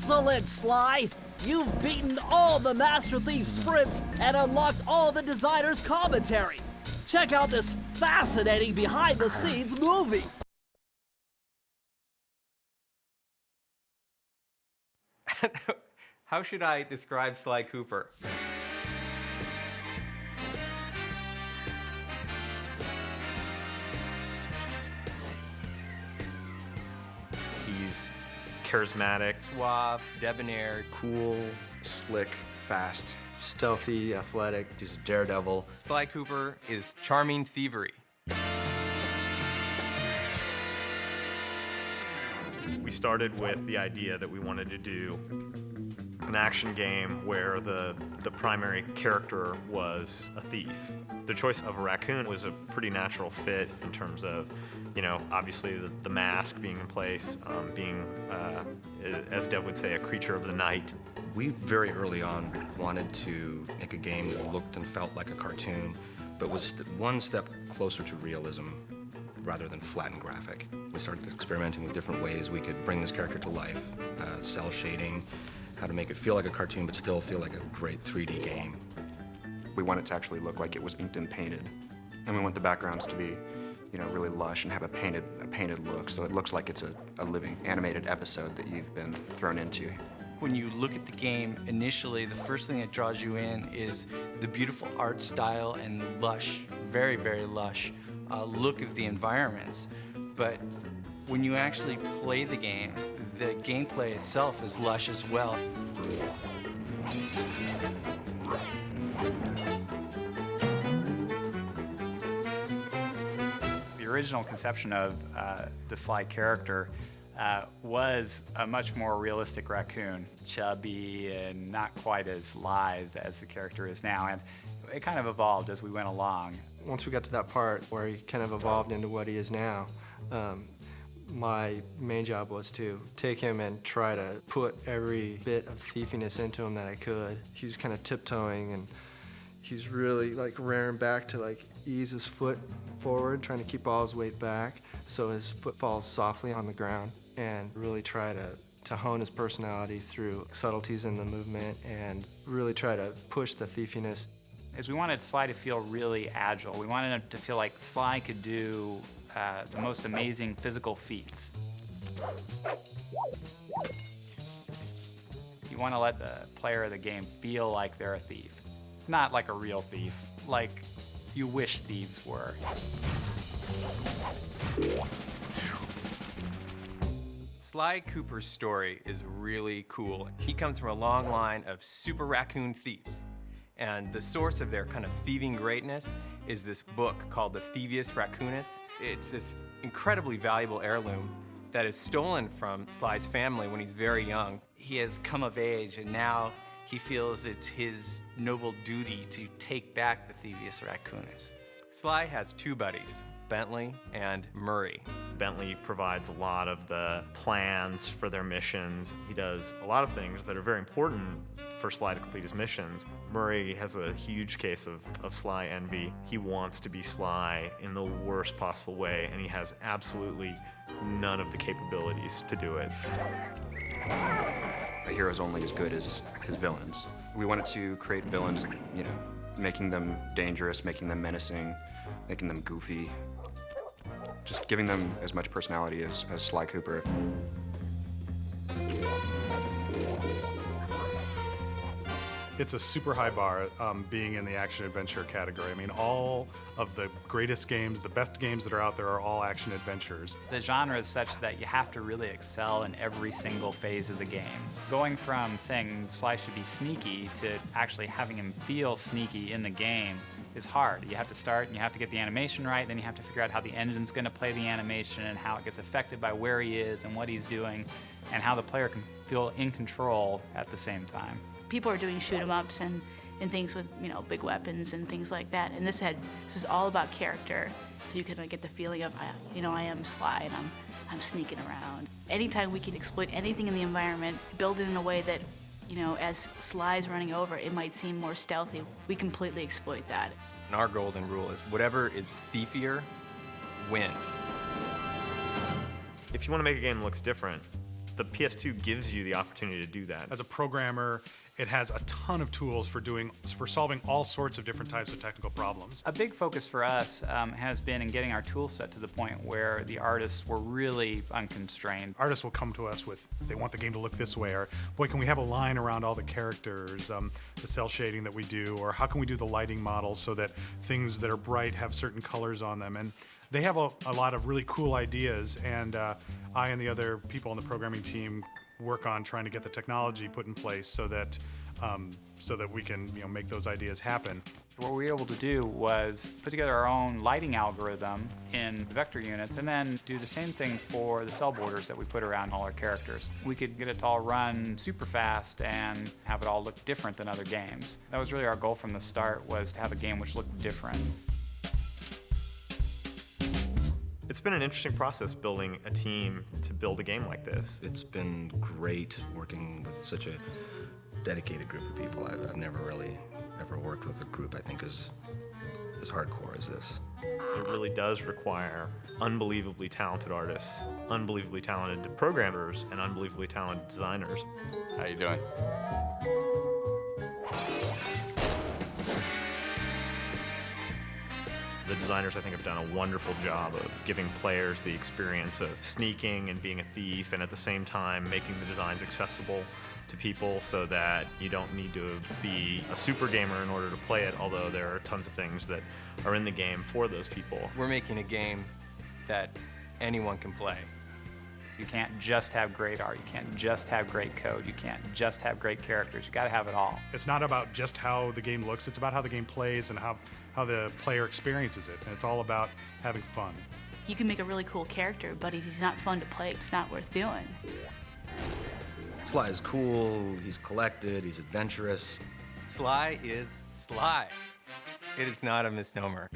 Excellent, Sly! You've beaten all the Master Thief sprints and unlocked all the designer's commentary. Check out this fascinating behind-the-scenes movie. How should I describe Sly Cooper? He's charismatic, Suave, debonair, Cool, slick, fast, stealthy, athletic. He's a daredevil. Sly Cooper is charming thievery. We started with the idea that we wanted to do an action game where the primary character was a thief. The choice of a raccoon was a pretty natural fit in terms of, you know, obviously the mask being in place, being, as Dev would say, a creature of the night. We very early on wanted to make a game that looked and felt like a cartoon, but was one step closer to realism rather than flat and graphic. We started experimenting with different ways we could bring this character to life, cell shading, how to make it feel like a cartoon but still feel like a great 3D game. We want it to actually look like it was inked and painted. And we want the backgrounds to be, you know, really lush and have a painted look, so it looks like it's a living animated episode that you've been thrown into. When you look at the game, initially, the first thing that draws you in is the beautiful art style and lush, very, very lush look of the environments. But when you actually play the gameplay itself is lush as well. The original conception of the Sly character was a much more realistic raccoon, chubby and not quite as lithe as the character is now, and it kind of evolved as we went along. Once we got to that part where he kind of evolved into what he is now, my main job was to take him and try to put every bit of thiefiness into him that I could. He was kind of tiptoeing, and he's really like rearing back to like ease his foot forward, trying to keep all his weight back so his foot falls softly on the ground, and really try to hone his personality through subtleties in the movement and really try to push the thiefiness. As we wanted Sly to feel really agile, we wanted him to feel like Sly could do the most amazing physical feats. You want to let the player of the game feel like they're a thief. Not like a real thief, like you wish thieves were. Sly Cooper's story is really cool. He comes from a long line of super raccoon thieves. And the source of their kind of thieving greatness is this book called The Thievius Raccoonus. It's this incredibly valuable heirloom that is stolen from Sly's family when he's very young. He has come of age, and now he feels it's his noble duty to take back the Thievius Raccoonus. Sly has two buddies, Bentley and Murray. Bentley provides a lot of the plans for their missions. He does a lot of things that are very important for Sly to complete his missions. Murray has a huge case of Sly envy. He wants to be Sly in the worst possible way, and he has absolutely none of the capabilities to do it. A hero's only as good as his villains. We wanted to create villains, you know, making them dangerous, making them menacing, making them goofy. Just giving them as much personality as Sly Cooper. It's a super high bar being in the action-adventure category. I mean, all of the greatest games, the best games that are out there are all action-adventures. The genre is such that you have to really excel in every single phase of the game. Going from saying Sly should be sneaky to actually having him feel sneaky in the game is hard. You have to start and you have to get the animation right, then you have to figure out how the engine's going to play the animation and how it gets affected by where he is and what he's doing and how the player can feel in control at the same time. People are doing shoot 'em ups and things with, you know, big weapons and things like that, and this is all about character, so you can get the feeling of, you know, I am Sly and I'm sneaking around. Anytime we can exploit anything in the environment, build it in a way that, you know, as Sly's running over, it might seem more stealthy. We completely exploit that. And our golden rule is whatever is thiefier wins. If you want to make a game that looks different, The PS2 gives you the opportunity to do that. As a programmer, it has a ton of tools for solving all sorts of different types of technical problems. A big focus for us has been in getting our tool set to the point where the artists were really unconstrained. Artists will come to us with, they want the game to look this way, or boy, can we have a line around all the characters, the cell shading that we do, or how can we do the lighting models so that things that are bright have certain colors on them. And they have a lot of really cool ideas, and I and the other people on the programming team work on trying to get the technology put in place so that we can make those ideas happen. What we were able to do was put together our own lighting algorithm in vector units and then do the same thing for the cell borders that we put around all our characters. We could get it to all run super fast and have it all look different than other games. That was really our goal from the start, was to have a game which looked different. It's been an interesting process building a team to build a game like this. It's been great working with such a dedicated group of people. I've never really ever worked with a group I think as hardcore as this. It really does require unbelievably talented artists, unbelievably talented programmers, and unbelievably talented designers. How you doing? The designers, I think, have done a wonderful job of giving players the experience of sneaking and being a thief, and at the same time making the designs accessible to people so that you don't need to be a super gamer in order to play it, although there are tons of things that are in the game for those people. We're making a game that anyone can play. You can't just have great art, you can't just have great code, you can't just have great characters, you gotta have it all. It's not about just how the game looks, it's about how the game plays and how the player experiences it. And it's all about having fun. You can make a really cool character, but if he's not fun to play, it's not worth doing. Sly is cool, he's collected, he's adventurous. Sly is Sly. It is not a misnomer.